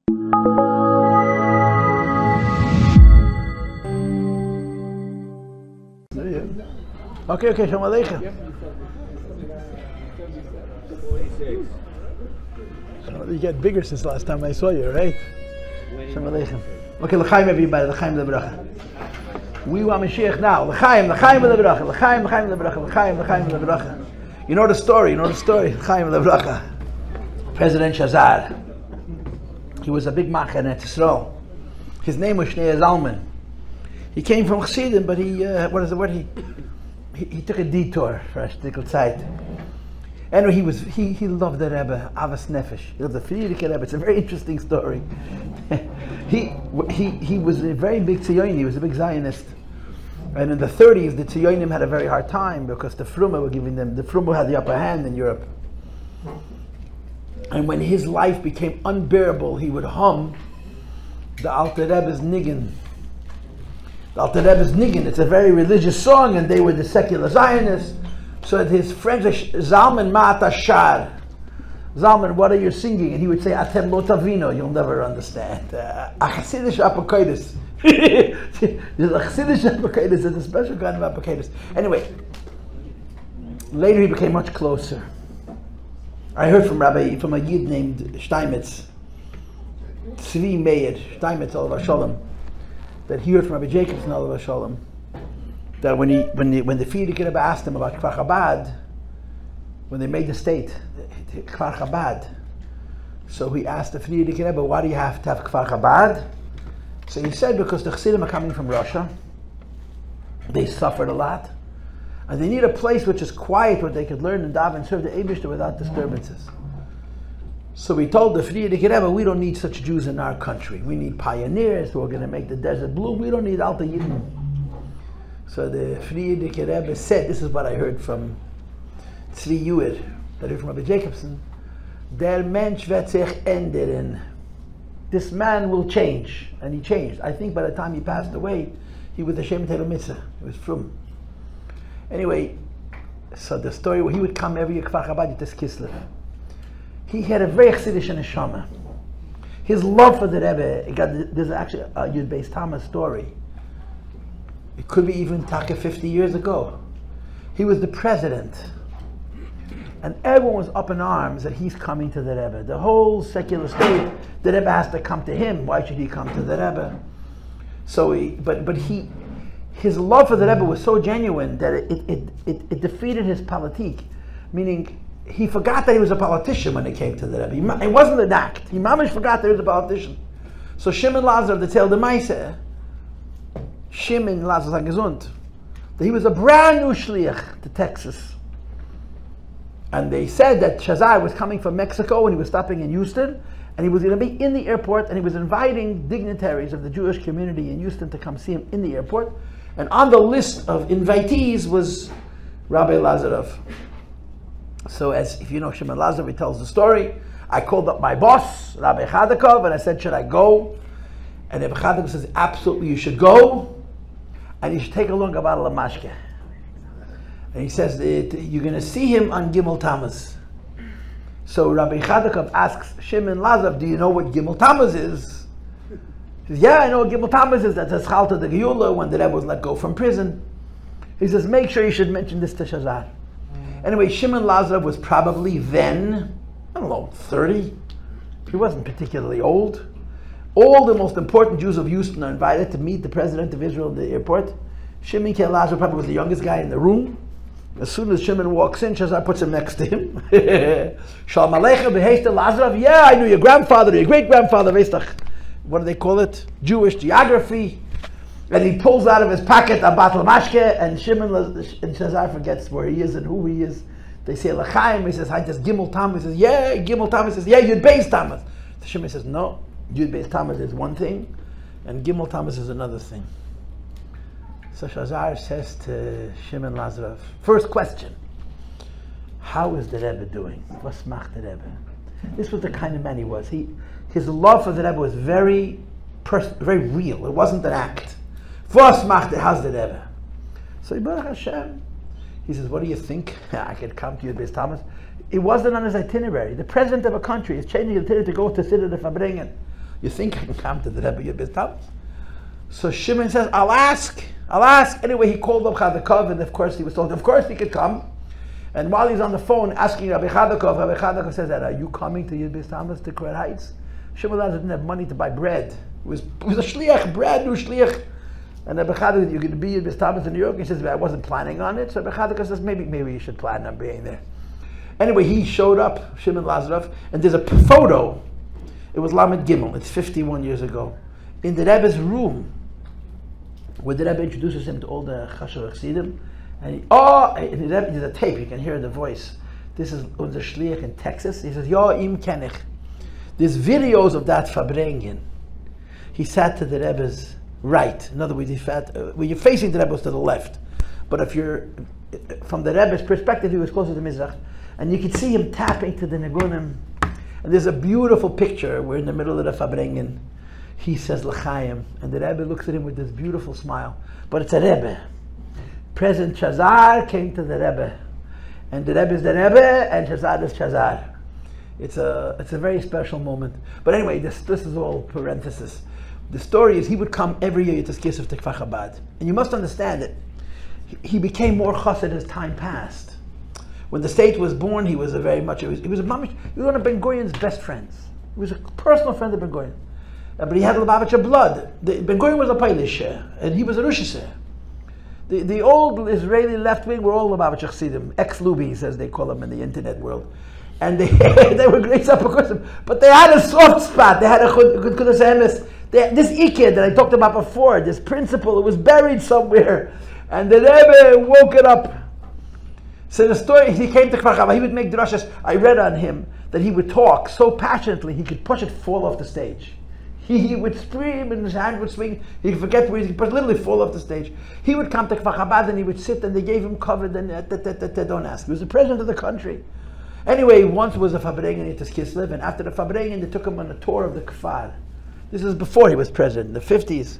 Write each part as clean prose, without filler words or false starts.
Okay, Shalom Aleichem. You get bigger since the last time I saw you, right? Shalom Aleichem. Okay, l'chaim everybody, l'chaim lebracha. We want Mashiach now. L'chaim lebracha, l'chaim lebracha, l'chaim lebracha. You know the story, l'chaim lebracha. President Shazar. He was a big macher in Eretz Yisrael. His name was Shneur Zalman. He came from Chassidim, but he took a detour for a shtickle Zeit. Anyway, he loved the Rebbe, Avas Nefesh. He loved the Frierdiker Rebbe. It's a very interesting story. he was a very big Tzioini. He was a big Zionist. And in the 30s, the Tzioinim had a very hard time because the Fruma were giving them, the Fruma had the upper hand in Europe. And when his life became unbearable, he would hum the Alter Rebbe's Niggin. The Alter Rebbe's Niggin, it's a very religious song, and they were the secular Zionists. So his friends, Zalman Ma'ata Shar. Zalman, what are you singing? And he would say, Atem lo tavino, you'll never understand. A Chassidish Apokaitis. There's a Chassidish Apokaitis, there's a special kind of Apokaitis. Anyway, later he became much closer. I heard from a Yid named Steinmetz, Tzvi Meir, Steinmetz Olav Shalom, that he heard from Rabbi Jacobson Olav Shalom, that when the Frierdiker Rebbe asked him about Kfar Chabad, when they made the state, Kfar Chabad, so he asked the Frierdiker Rebbe, why do you have to have Kfar Chabad? So he said, because the Chassidim are coming from Russia, they suffered a lot, and they need a place which is quiet where they could learn and daven and serve the Eibishter without disturbances. So he told the Frierdiker Rebbe, we don't need such Jews in our country. We need pioneers who are going to make the desert bloom. We don't need Alter Yidden. So the Frierdiker Rebbe said, this is what I heard from Tzvi Yuir, that I heard from Rabbi Jacobson, Der Mensch wird sich ändern. This man will change. And he changed. I think by the time he passed away, he was the Shem Teva Mitzvah. He was from. Anyway, so the story where he would come every year, Kfar Chabad, Yites Kislev. He had a very Chassidish neshama. His love for the Rebbe, there's actually a Yud Beis Tama story. It could be even Taka 50 years ago. He was the president. And everyone was up in arms that he's coming to the Rebbe. The whole secular state, the Rebbe has to come to him. Why should he come to the Rebbe? So his love for the Rebbe was so genuine that it defeated his politique. Meaning, he forgot that he was a politician when it came to the Rebbe. It wasn't an act. He mamish forgot that he was a politician. So Shimon Lazar, the Tel de Maise, Shimon Lazar Gesund, that he was a brand new shliach to Texas. And they said that Shazar was coming from Mexico and he was stopping in Houston, and he was going to be in the airport, and he was inviting dignitaries of the Jewish community in Houston to come see him in the airport. And on the list of invitees was Rabbi Lazarov. So as if you know Shimon Lazarov, he tells the story. I called up my boss, Rabbi Chadakov, and I said, should I go? And Rabbi Chadakov says, absolutely, you should go. And you should take a look at bottle of mashke. And he says, you're going to see him on Gimel Tammuz. So Rabbi Chadakov asks Shimon Lazarov, do you know what Gimel Tammuz is? He says, yeah, I know what Gimel Tammuz is. That's a Schalta de Geula, when the Rebbe was let go from prison. He says, make sure you should mention this to Shazar. Anyway, Shimon Lazarov was probably then, I don't know, 30. He wasn't particularly old. All the most important Jews of Houston are invited to meet the president of Israel at the airport. Shimon Lazarov probably was the youngest guy in the room. As soon as Shimon walks in, Shazar puts him next to him. Shalom Aleichem, Beheishta Lazarov. Yeah, I knew your grandfather, your great-grandfather, what do they call it? Jewish geography. And he pulls out of his pocket a bottle of mashke, and Shazar forgets where he is and who he is. They say L'chaim. He says, "Hi, just Gimel Tammuz." He says, "Yeah, Gimel Tammuz." He says, "Yeah, Yud Beis Tammuz." So Shimon says, "No, Yud Beis Tammuz is one thing, and Gimel Tammuz is another thing." So Shazar says to Shimon Lazarov, first question: how is the Rebbe doing? What's mach the Rebbe? This was the kind of man he was. His love for the Rebbe was very real. It wasn't an act. How's the Rebbe? So Baruch Hashem, he says, what do you think? I could come to Yud Beis Tammuz. It wasn't on his itinerary. The president of a country is changing his itinerary to go to Siddur de Fabringen. You think I can come to the Rebbe Yud Beis Tammuz? So Shimon says, I'll ask. Anyway, he called up Chadakov, and of course he was told, of course he could come. And while he's on the phone asking Rabbi Chadakov says that, are you coming to Yud Beis Tammuz to Crown Heights? Shimon didn't have money to buy bread. It was a shliach, brand new shliach. And Rabbi Chadakov, you're going to be Yud Beis Tammuz in New York? He says, I wasn't planning on it. So Rabbi Chadakov says, maybe you should plan on being there. Anyway, he showed up, Shimon Lazarov, and there's a photo. It was Lamed Gimel. It's 51 years ago. In the Rebbe's room, where the Rebbe introduces him to all the Chashuv Chassidim, and there's a tape, you can hear the voice. This is unser Shliach in Texas. He says, Ja, im kenn ich. There's videos of that Farbrengen. He sat to the Rebbe's right. In other words, when you're facing the Rebbe, was to the left. But if you're, from the Rebbe's perspective, he was closer to Mizrach. And you could see him tapping to the Nigunim. And there's a beautiful picture. We're in the middle of the Farbrengen. He says L'chaim, and the Rebbe looks at him with this beautiful smile. But it's a Rebbe. President Chazar came to the Rebbe, and the Rebbe is the Rebbe, and Chazar is Chazar. It's a very special moment. But anyway, this is all parenthesis. The story is he would come every year to Tzkis of Tikva Chabad, and you must understand that he became more chassid as time passed. When the state was born, he was one of Ben Gurion's best friends. He was a personal friend of Ben Gurion. But he had Lubavitcher blood. Ben Gurion was a Polish, and he was a Russian. The old Israeli left wing were all Lubavitcher Chassidim, ex-Lubis as they call them in the internet world. And they were great Sappakusim. But they had a soft spot. They had a good emes. This Iked that I talked about before, this principle, it was buried somewhere. And the Rebbe woke it up. So the story, he came to Kfar Chava, he would make drashas. I read on him that he would talk so passionately he could push it fall off the stage. He would scream and his hand would swing. He could forget where he could literally fall off the stage. He would come to Kfar Chabad and he would sit and they gave him cover. Then don't ask. He was the president of the country. Anyway, once was a Farbrengen in Kislev, and after the Farbrengen they took him on a tour of the Kfar. This is before he was president, in the 50s.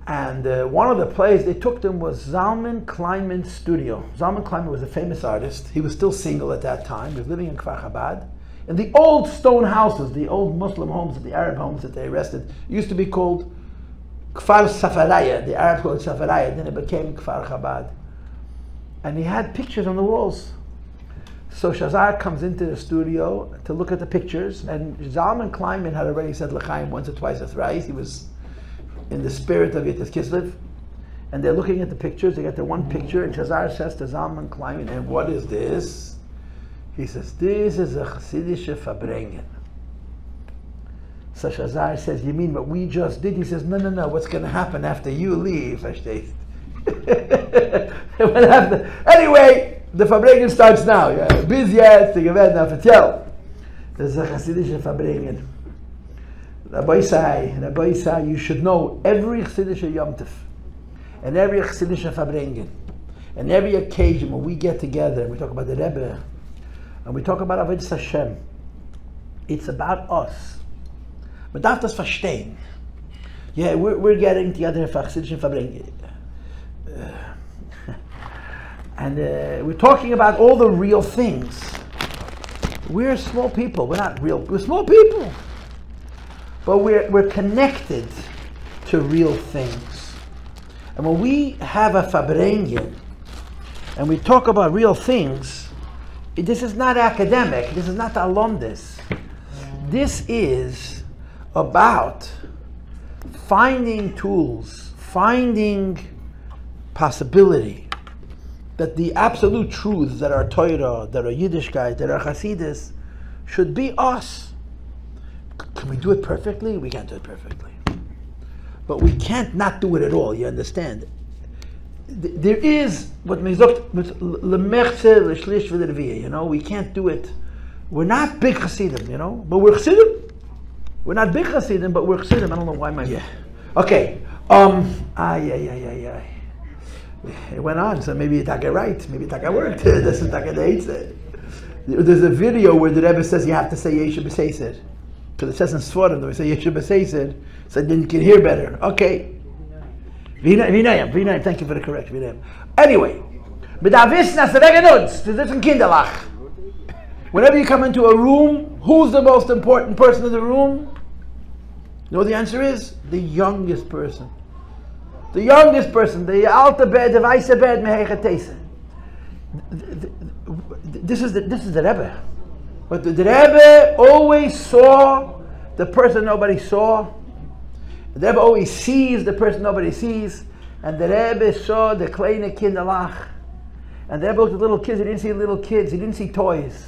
And one of the plays they took them was Zalman Kleinman's studio. Zalman Kleinman was a famous artist. He was still single at that time. He was living in Kfar Chabad. And the old stone houses, the old Muslim homes, the Arab homes that they arrested, used to be called Kfar Safaraya. The Arabs called it Safaraya, then it became Kfar Chabad. And he had pictures on the walls. So Shazar comes into the studio to look at the pictures, and Zalman Kleinman had already said L'chaim once or twice or thrice. He was in the spirit of Yitzhak Kislev. And they're looking at the pictures, they get the one picture, and Shazar says to Zalman Kleinman, and what is this? He says, this is a Chassidische Farbrengen. So Shazar says, you mean what we just did? He says, no, what's going to happen after you leave? Verstehst? Anyway, the Farbrengen starts now. Bis jetzt, die gewählt nach Vertel. Das ist a Chassidische Farbrengen. Rabbi Isai, you should know every Chassidische Yom Tov, and every Chassidische Farbrengen, and every occasion when we get together and we talk about the Rebbe, and we talk about Avodas Hashem, it's about us. Man darf das verstehen. Yeah, we're getting together for Chassidische Farbrengen. And we're talking about all the real things. We're small people. We're not real. We're small people. But we're connected to real things. And when we have a Farbrengen and we talk about real things, this is not academic. This is not alumnus. This is about finding tools, finding possibility that the absolute truths that are Torah, that are Yiddishkeit, that are Hasidus, should be us. Can we do it perfectly? We can't do it perfectly. But we can't not do it at all, you understand? There is what mizok lemerche l'shlish v'lerviyah, you know, we can't do it. We're not big Hasidim, you know, but we're Hasidim. We're not big Hasidim, but we're Hasidim. I don't know why my... Yeah. Okay. It went on, so maybe Taka right, maybe Taka worked. This is Taka dates. There's a video where the Rebbe says you have to say Yeshu B'Seiser. Because it says in Sforim, they say Yeshu B'Seiser, so then you can hear better. Okay. Vinayam, thank you for the correction. Vinayam. Anyway, mit der Wissen, dass der Regen nutzt, das ist ein Kinderlach. Whenever you come into a room, who's the most important person in the room? You know what the answer is? The youngest person. The youngest person. The alter bed, the weise bed, mehechatese. This is the Rebbe. But the Rebbe always saw the person nobody saw. The Rebbe always sees the person nobody sees. And the Rebbe saw the kleine kinderlach. And the Rebbe looked at little kids. He didn't see little kids. He didn't see toys.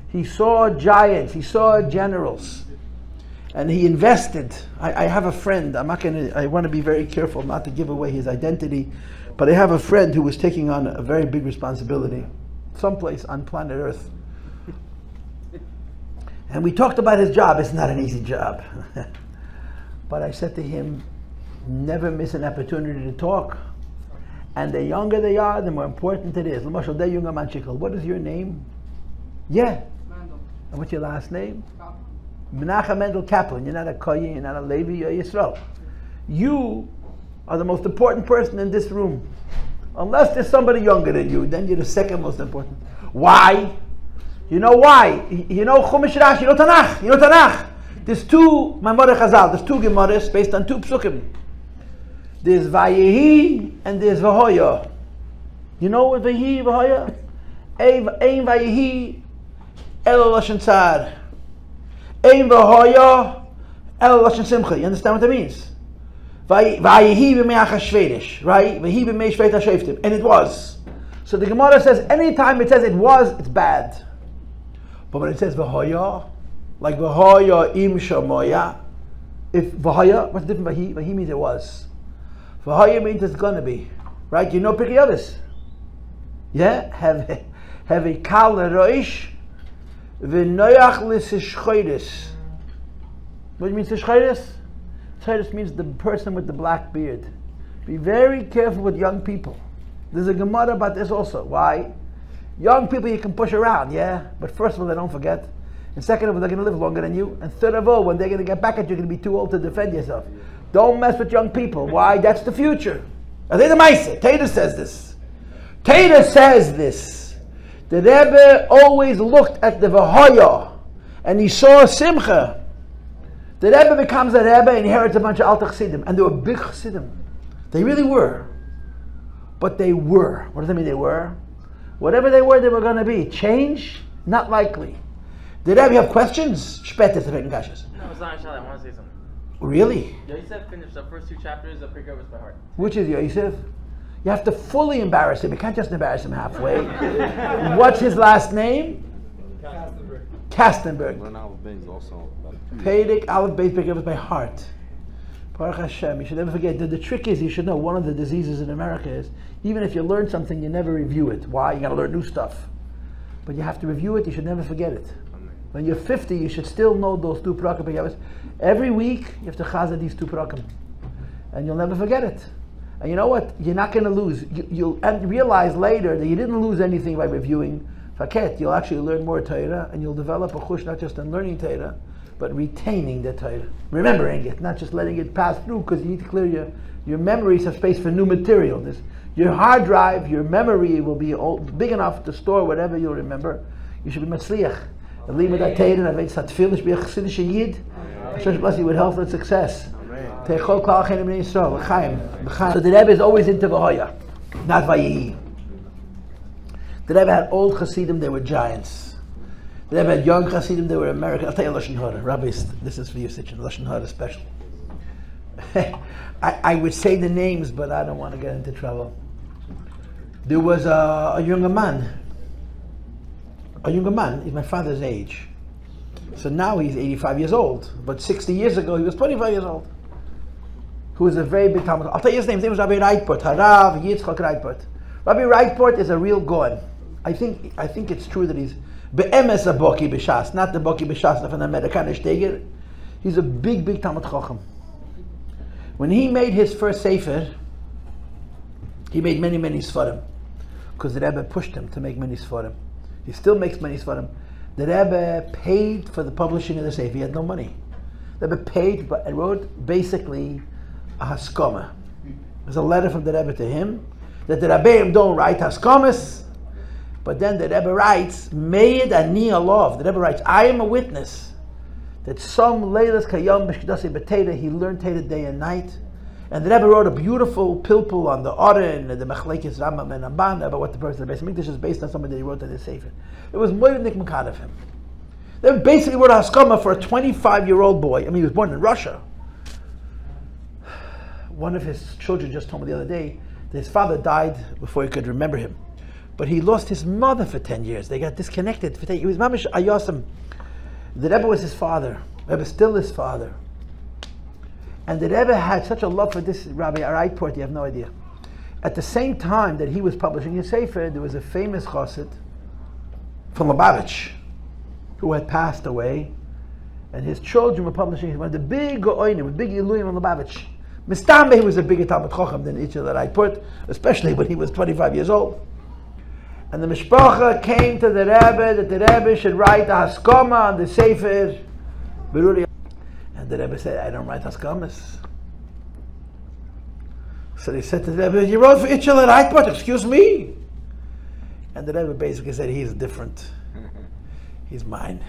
He saw giants. He saw generals. And he invested. I have a friend. I want to be very careful not to give away his identity. But I have a friend who was taking on a very big responsibility someplace on planet Earth. And we talked about his job. It's not an easy job. But I said to him, never miss an opportunity to talk. And the younger they are, the more important it is. What is your name? Yeah. Mendel. And what's your last name? Kaplan. Menachem Mendel Kaplan. You're not a Kohen, you're not a Levi, you're Yisrael. You are the most important person in this room. Unless there's somebody younger than you, then you're the second most important. Why? You know why? You know Chumash Rashi, you know Tanakh. You know Tanakh. There's two Maimorei Chazal, there's two Gemaras based on two Psukim. There's Vayehi and there's Vahoya. You know what Vayehi, Vahoya? Ein Vayehi Elo Lashon Tzar. Ein Vahoya Elo Lashon Simcha. You understand what that means? Vayehi b'mei Achashverosh, right? Vayehi b'mei Shveit HaShoftim. And it was. So the Gemara says, anytime it says it was, it's bad. But when it says Vahoya, like Vahoya im Shamoya, if Vahoya, what's the difference? Vahi means it was. Vahoya means it's gonna be, right? You know Pirkei Avos, yeah? Have a kal leroish v'noyach l'sishchoides. What do you mean sishchoides? Sishchoides means the person with the black beard. Be very careful with young people. There's a Gemara about this also. Why? Young people you can push around, yeah? But first of all, they don't forget. And second of all, they're going to live longer than you. And third of all, when they're going to get back at you, you're going to be too old to defend yourself. Don't mess with young people. Why? That's the future. Are they the Maisa? Tater says this. Tater says this. The Rebbe always looked at the Vahoya and he saw Simcha. The Rebbe becomes a Rebbe and inherits a bunch of Alter Chassidim. And they were big Chassidim. They really were. But they were. What does that mean they were? Whatever they were going to be. Change? Not likely. Did Rebbe have questions? Später to make kashas. No, it's not inshallah. I want to say something. Really? Yosef finished the first two chapters of Pirkei Avos by heart. Which is Yosef? You have to fully embarrass him. You can't just embarrass him halfway. What's his last name? Kastenberg. Learn Aleph Beis also. Pedic Aleph Beis Pirkei Avos by heart. Baruch Hashem. You should never forget. The trick is, you should know, one of the diseases in America is, even if you learn something, you never review it. Why? You got to learn new stuff. But you have to review it. You should never forget it. When you're 50, you should still know those two parakim. Every week, you have to chazah these two parakim. And you'll never forget it. And you know what? You're not going to lose. You'll realize later that you didn't lose anything by reviewing Faket. You'll actually learn more Torah, and you'll develop a chush not just in learning Torah, but retaining the Torah. Remembering it, not just letting it pass through, because you need to clear your memories have space for new material. Your hard drive, your memory will be big enough to store whatever you'll remember. You should be matzliach. The limud atayrin avet satfilish be a chassidish yid. Hashem bless you with health and success. Teichol klal chenim b'nei Yisrael l'chaim. So the Rebbe is always into Vahoya, not Vayehi. The Rebbe had old Chassidim; they were giants. The Rebbe had young Chassidim; they were American. I'll tell you Lashon Hara. Rabbi, this is for you, Sitchin. Lashon Hara special. I would say the names, but I don't want to get into trouble. There was a younger man. A younger man is my father's age. So now he's 85 years old. But 60 years ago, he was 25 years old. Who was a very big Talmud. I'll tell you his name. His name was Rabbi Reitport. Harav Yitzchak Reitport. Rabbi Reitport is a real god. I think it's true that he's be'emes a boki b'shas, not the boki b'shas of an American Shteger. He's a big Talmud Chacham. When he made his first sefer, he made many Sfarim, because the Rebbe pushed him to make many Sfarim. He still makes many Sfarim. The Rebbe paid for the publishing of the sefer. He had no money. The Rebbe paid, but wrote basically a haskama. There's a letter from the Rebbe to him that the Rabbeim don't write haskamas, But then the Rebbe writes, Meid ani alov. The Rebbe writes, I am a witness that some leilas kayom b'shkidasi b'teira, he learned Teira day and night. And the Rebbe wrote a beautiful pilpul on the Oren and the Machlekes Rambam and Ramban about what the person of the Beis Mikdash is based on something that he wrote in his Sefer. It was Moed Nikmakad of him. They basically wrote a Haskama for a 25-year-old boy. I mean, he was born in Russia. One of his children just told me the other day that his father died before he could remember him. But he lost his mother for 10 years. They got disconnected for 10 years. He was Mamish Ayosim. The Rebbe was his father. The Rebbe still his father. And the Rebbe had such a love for this Rabbi Araitport, you have no idea. At the same time that he was publishing his Sefer, there was a famous chassid from Lubavitch who had passed away, and his children were publishing one of the big Go'onim, with big Iluyim in Lubavitch. Mistame, he was a bigger Talmud Chacham than each of that I put, especially when he was 25 years old. And the Mishpacha came to the Rebbe that the Rebbe should write a Haskama on the Sefer Beruri. And the Rebbe said, I don't write Haskamas. So they said to the Rebbe, you wrote for Itchel and Eitpot, excuse me? And the Rebbe basically said, he's different. He's mine.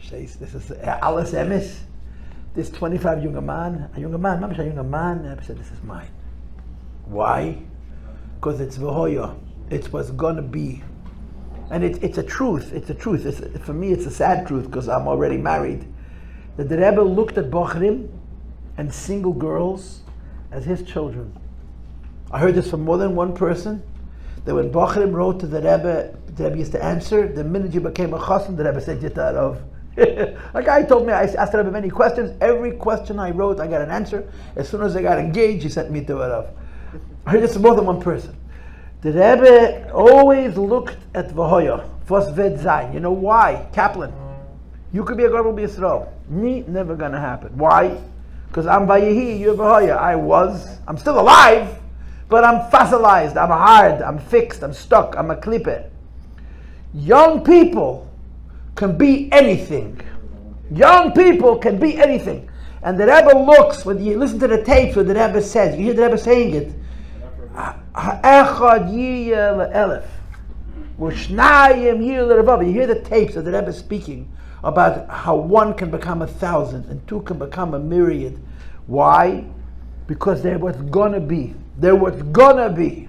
This is Alice Emes. This 25 younger man, a younger man, Mamish a younger man, the Rebbe said, this is mine. Why? Because it's V'hoya. It's what's gonna be. And it's a truth, it's a truth. For me, it's a sad truth, because I'm already married. That the Rebbe looked at Bochrim and single girls as his children. I heard this from more than one person, that when Bochrim wrote to the Rebbe used to answer, the minute you became a chassan, the Rebbe said, Yitarov. A guy told me, I asked the Rebbe many questions, every question I wrote, I got an answer. As soon as I got engaged, he sent me to Rav. I heard this from more than one person. The Rebbe always looked at V'hoya, Vos Ved Zayin. You know why? Kaplan. You could be a Gadol B'Yisrael. Me, never gonna happen. Why? Because I'm Vayehi, you're V'hoya. I'm still alive, but I'm fossilized, I'm hard, I'm fixed, I'm stuck, I'm a klippeh. Young people can be anything. Young people can be anything. And the Rebbe looks, when you listen to the tapes where the Rebbe says, you hear the Rebbe saying it, Ha'echad yiyeh le'elef, V'shnayim yiyeh le'revav. You hear the tapes of the Rebbe speaking about how one can become 1,000 and two can become a myriad. Why? Because they're what's gonna be. They're what's gonna be.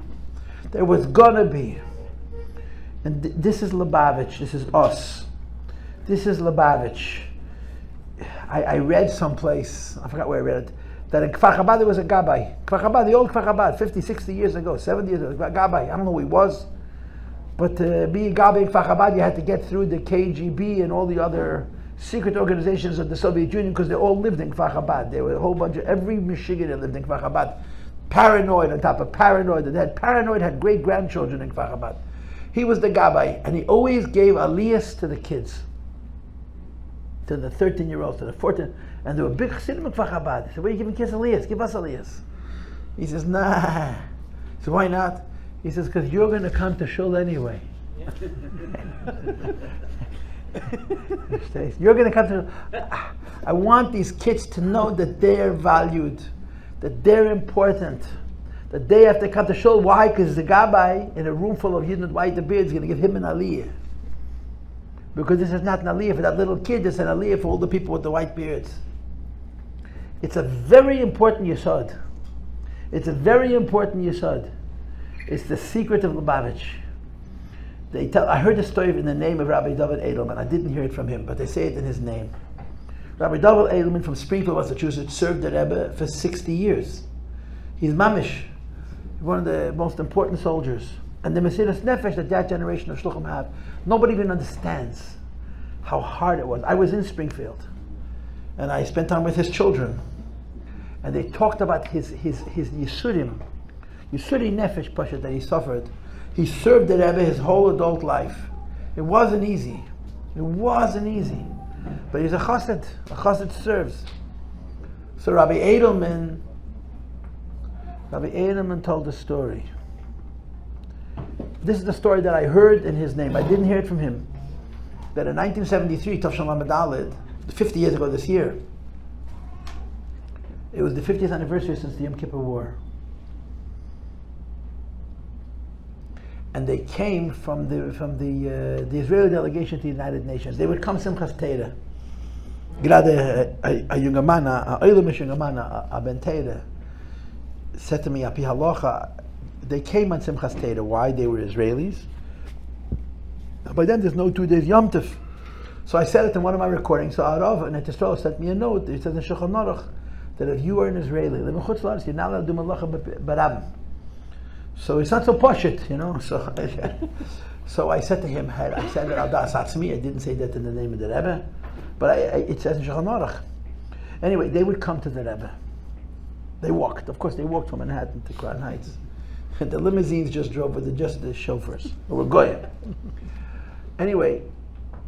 They're what's gonna be. And this is Lubavitch. This is us. This is Lubavitch. I read someplace, I forgot where I read it, that in Kfar Chabad there was a Gabbai. Kfar Chabad, the old Kfar Chabad, 50, 60 years ago, 70 years ago, Gabbai. I don't know who he was. But to be a Gabbai in Kfar Chabad, you had to get through the KGB and all the other secret organizations of the Soviet Union, because they all lived in Kfar Chabad. There were a whole bunch of, every Michiganer lived in Kfar Chabad. Paranoid on top of paranoid. Paranoid had great-grandchildren in Kfar Chabad. He was the Gabbai, and he always gave aliyahs to the kids. To the 13-year-olds, to the 14, and there were big chassidim in Kfar Chabad. He said, "What are you giving kids aliyahs? Give us aliyahs." He says, "Nah." So why not? He says, "Because you're going to come to shul anyway." You're going to come to. I want these kids to know that they're valued, that they're important, that they have to come to shul. Why? Because the gabbai in a room full of Yidden with white beards is going to give him an aliyah. Because this is not an aliyah for that little kid, it's an aliyah for all the people with the white beards. It's a very important yesod. It's a very important yesod. It's the secret of Lubavitch. I heard the story in the name of Rabbi David Edelman. I didn't hear it from him, but they say it in his name. Rabbi David Edelman from Springfield, Massachusetts, served the Rebbe for 60 years. He's mamish, one of the most important soldiers. And the Mesiras Nefesh that generation of Shluchim have, nobody even understands how hard it was. I was in Springfield, and I spent time with his children, and they talked about his Yisuri Nefesh Pasha that he suffered. He served the Rebbe his whole adult life. It wasn't easy. It wasn't easy. But he's a chassid. A chassid serves. So Rabbi Edelman told a story. This is the story that I heard in his name. I didn't hear it from him. That in 1973, Tov Shalom Adalid, 50 years ago this year, it was the 50th anniversary since the Yom Kippur War. and they came from the Israeli delegation to the United Nations. They would come Simchas Torah. Gerade a junger Mann, a Eilemish junger Mann, a Ben Torah, said to me, Api Halacha, they came on Simchas Torah. Why? They were Israelis. By then there's no 2 days Yom Tov. So I said it in one of my recordings. So Arav and Etisrael sent me a note. It says in Shulchan Aruch that if you are an Israeli, live in Chutz La'aretz, you're not allowed to do Malacha Barabim. So it's not so poshut, you know. So I said to him, I said that Al Das Atzmi. I didn't say that in the name of the Rebbe, but it says in Shulchan Aruch. Anyway, they would come to the Rebbe. They walked. Of course, they walked from Manhattan to Crown Heights. The limousines just drove with just the chauffeurs. They were goyim. Anyway,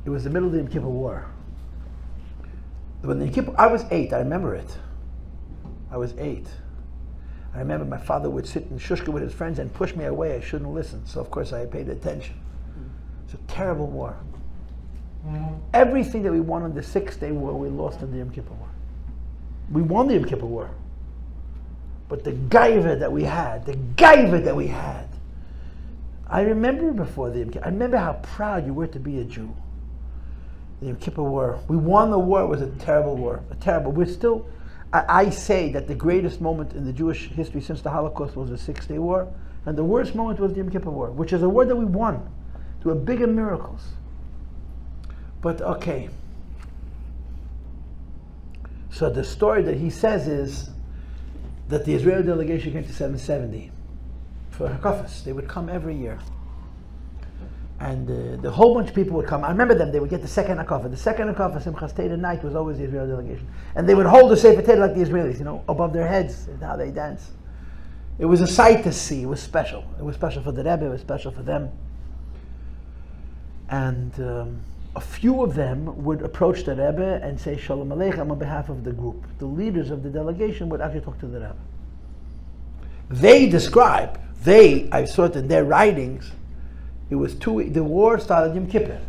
it was the middle of the Yom Kippur War. When the Yom Kippur, I was 8. I remember it. I was 8. I remember my father would sit in Shushka with his friends and push me away. I shouldn't listen. So of course I paid attention. It's a terrible war. Everything that we won in the 6-day war, we lost in the Yom Kippur War. We won the Yom Kippur War. But the gaiva that we had, I remember before the Yom Kippur, I remember how proud you were to be a Jew. The Yom Kippur War. We won the war. It was a terrible war. We're still, I say that the greatest moment in the Jewish history since the Holocaust was the 6-day war, and the worst moment was the Yom Kippur War, which is a war that we won. There were bigger miracles. But okay. So the story that he says is that the Israeli delegation came to 770 for Hakafas. They would come every year. And the whole bunch of people would come. I remember them. They would get the second Hakafah. The second Hakafah, Simchas Torah night, was always the Israeli delegation. And they would hold the Sefer Torah like the Israelis, you know, above their heads, and how they dance. It was a sight to see. It was special. It was special for the Rebbe. It was special for them. And a few of them would approach the Rebbe and say Shalom Aleichem on behalf of the group. The leaders of the delegation would actually talk to the Rebbe. I saw it in their writings, it was the war started Yom Kippur.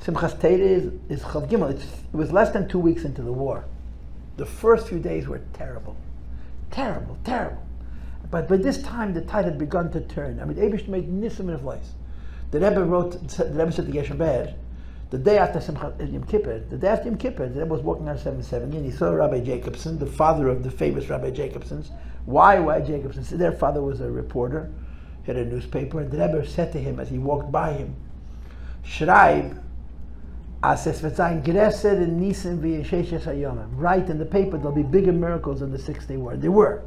Simchas Torah is Chav Gimel. It was less than 2 weeks into the war. The first few days were terrible. Terrible, terrible. But by this time the tide had begun to turn. I mean, Eibush made nisim in place. The Rebbe said to Geshem Be'er, the day after Yom Kippur, the Rebbe was walking on 770 and he saw Rabbi Jacobson, the father of the famous Rabbi Jacobsons. Why Jacobson? Their father was a reporter, he had a newspaper, and the Rebbe said to him as he walked by him, Schreib, write in the paper there'll be bigger miracles in the 6-day war. There were.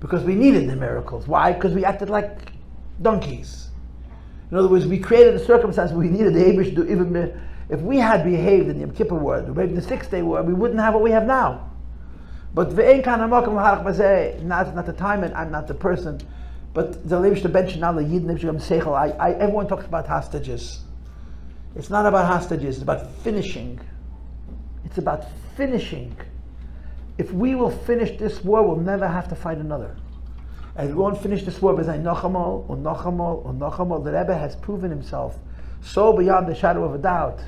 Because we needed the miracles. Why? Because we acted like donkeys. In other words, we created a circumstance where we needed the Eibush to do even. If we had behaved in the Yom Kippur War, maybe the 6-day war, we wouldn't have what we have now. But not the time, and I'm not the person. But the Eibush to bench now the Yidden. Everyone talks about hostages. It's not about hostages. It's about finishing. It's about finishing. If we will finish this war, we'll never have to fight another. And we won't finish this war because the Rebbe has proven himself so beyond the shadow of a doubt.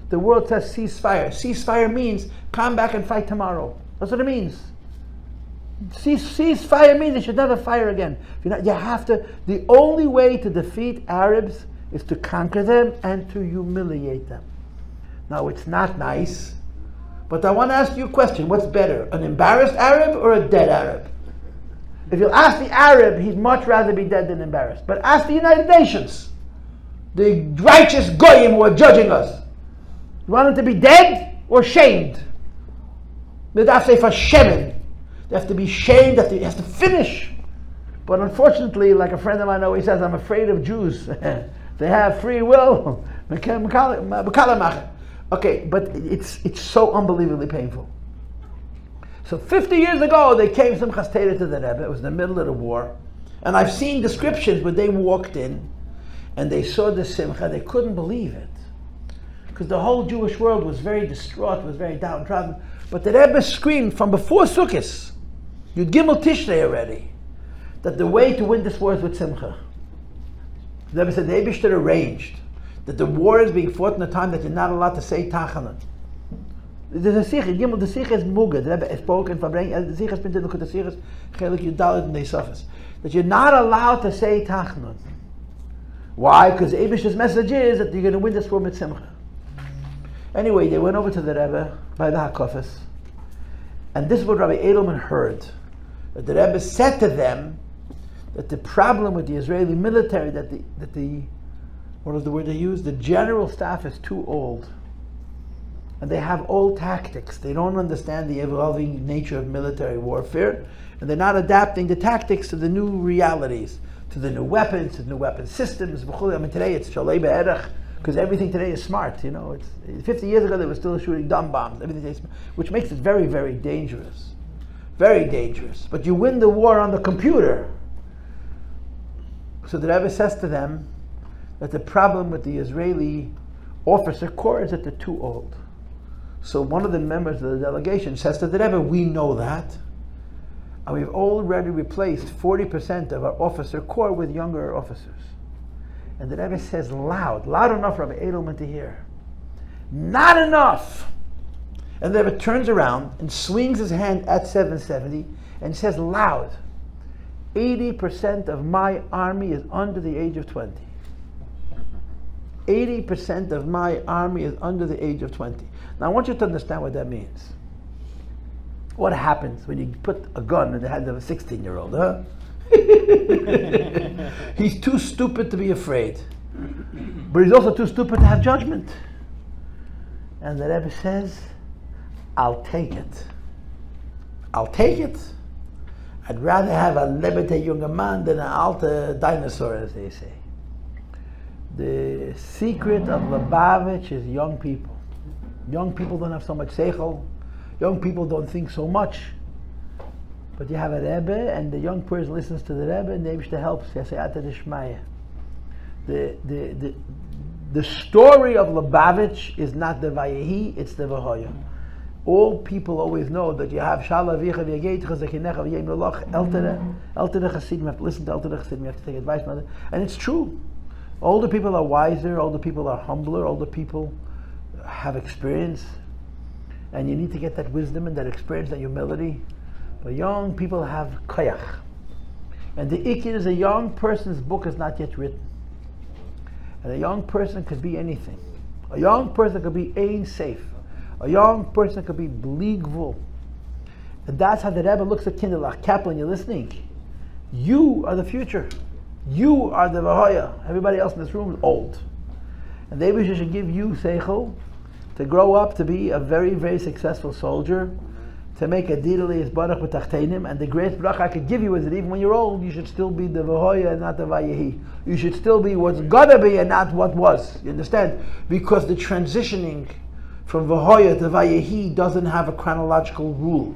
The world says ceasefire. Ceasefire means come back and fight tomorrow. That's what it means. Ceasefire means they should never fire again. The only way to defeat Arabs is to conquer them and to humiliate them. Now it's not nice, but I want to ask you a question. What's better, an embarrassed Arab or a dead Arab? If you ask the Arab, he'd much rather be dead than embarrassed. But ask the United Nations, the righteous goyim who are judging us. You want them to be dead or shamed? They have to say for shemen. They have to be shamed, they have to finish. But unfortunately, like a friend of mine always says, I'm afraid of Jews. They have free will. Okay, but it's so unbelievably painful. So 50 years ago, they came Simchas Torah to the Rebbe. It was in the middle of the war. And I've seen descriptions where they walked in and they saw the Simcha. They couldn't believe it. Because the whole Jewish world was very distraught, was very downtrodden. But the Rebbe screamed from before Sukkot, Yud Gimel Tishrei already, that the way to win this war is with Simcha. The Rebbe said the Eibishter arranged that the war is being fought in a time that you're not allowed to say Tachanan. There's a sikh, Gimel, the sikh is muga. The Rebbe spoke and the sikh has been to look at the sikh, chelik yudalit and Neisafis. That you're not allowed to say Tachnun. Why? Because the Eibish's message is that you're going to win this war with Simcha. Anyway, they went over to the Rebbe by the Hakafis. And this is what Rabbi Edelman heard. That the Rebbe said to them that the problem with the Israeli military, that the what was the word they used? The general staff is too old. And they have old tactics. They don't understand the evolving nature of military warfare. And they're not adapting the tactics to the new realities, to the new weapons, to the new weapon systems. I mean, today it's shalei be'erech, because everything today is smart. You know, it's 50 years ago they were still shooting dumb bombs, everything, which makes it very, very dangerous. Very dangerous. But you win the war on the computer. So the Rebbe says to them that the problem with the Israeli officer corps is that they're too old. So one of the members of the delegation says to the Rebbe, we know that. And we've already replaced 40% of our officer corps with younger officers. And the Rebbe says loud enough for Rabbi Edelman to hear. Not enough! And the Rebbe turns around and swings his hand at 770 and says loud, 80% of my army is under the age of 20. 80% of my army is under the age of 20. Now I want you to understand what that means. What happens when you put a gun in the hands of a 16-year-old, huh? He's too stupid to be afraid. But he's also too stupid to have judgment. And the Rebbe says, I'll take it. I'll take it. I'd rather have a lebete younger man than an alte dinosaur, as they say. The secret of Lubavitch is young people. Young people don't have so much seichel. Young people don't think so much. But you have a Rebbe, and the young person listens to the Rebbe, and the Rebbe helps. The story of Lubavitch is not the Vayehi, it's the Vahoya. All people always know that you have Shala Vicha V'Yageitcha Zechinecha V'Yem Lolach Eltere Chasidim. You have to listen to Eltere Chasidim. You have to take advice from them. And it's true. Older people are wiser. Older people are humbler. Older people have experience. And you need to get that wisdom and that experience, that humility. But young people have koyach. And the ikir is a young person's book is not yet written. And a young person could be anything. A young person could be ein safe. A young person could be bligvul. And that's how the Rebbe looks at Kinderlach. Kaplan, you're listening. You are the future. You are the Vahoya. Everybody else in this room is old. And the Rebbe should give you seichel to grow up to be a very, very successful soldier, to make a didali isbarach b'tachtenim, and the greatest bracha I could give you is that even when you're old, you should still be the Vahoya and not the Vayehi. You should still be what's gotta be and not what was. You understand? Because the transitioning from Vahoya to Vayehi doesn't have a chronological rule.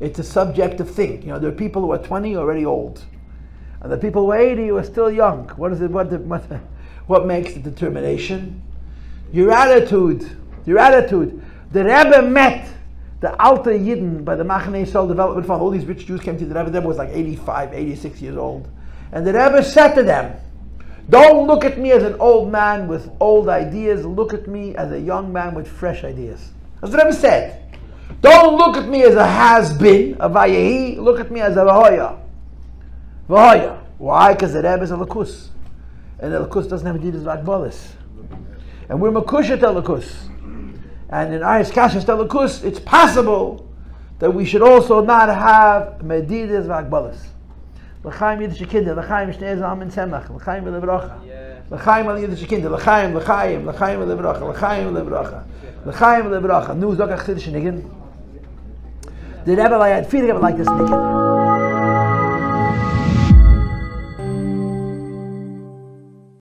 It's a subjective thing. You know, there are people who are 20 already old, and the people who are 80 who are still young. What is it? What makes the determination? Your attitude. Your attitude. The Rebbe met the Alta Yidden by the Machane Yisrael Development Fund. All these rich Jews came to the Rebbe. The Rebbe was like 85, 86 years old. And the Rebbe said to them, don't look at me as an old man with old ideas. Look at me as a young man with fresh ideas. That's what the Rebbe said. Don't look at me as a has-been, a Vayehi. Look at me as a Vahoya. Vahoya. Why? Because the Rebbe is a Lakus. And the Lakus doesn't have Adidas Vakbalis. And we're Makusha Telakus. And in Ayis Kashas Telakus, it's possible that we should also not have Medidas Vakbalis. L'chaim Yiddish Kinder, l'chaim Shnei Zalman Tzemach, l'chaim V'levracha. L'chaim Al Yiddish Kinder, l'chaim V'levracha, l'chaim V'levracha, l'chaim V'levracha. Nu Zog Achsidish Niggin. The Rebbe had feeling like this Niggin.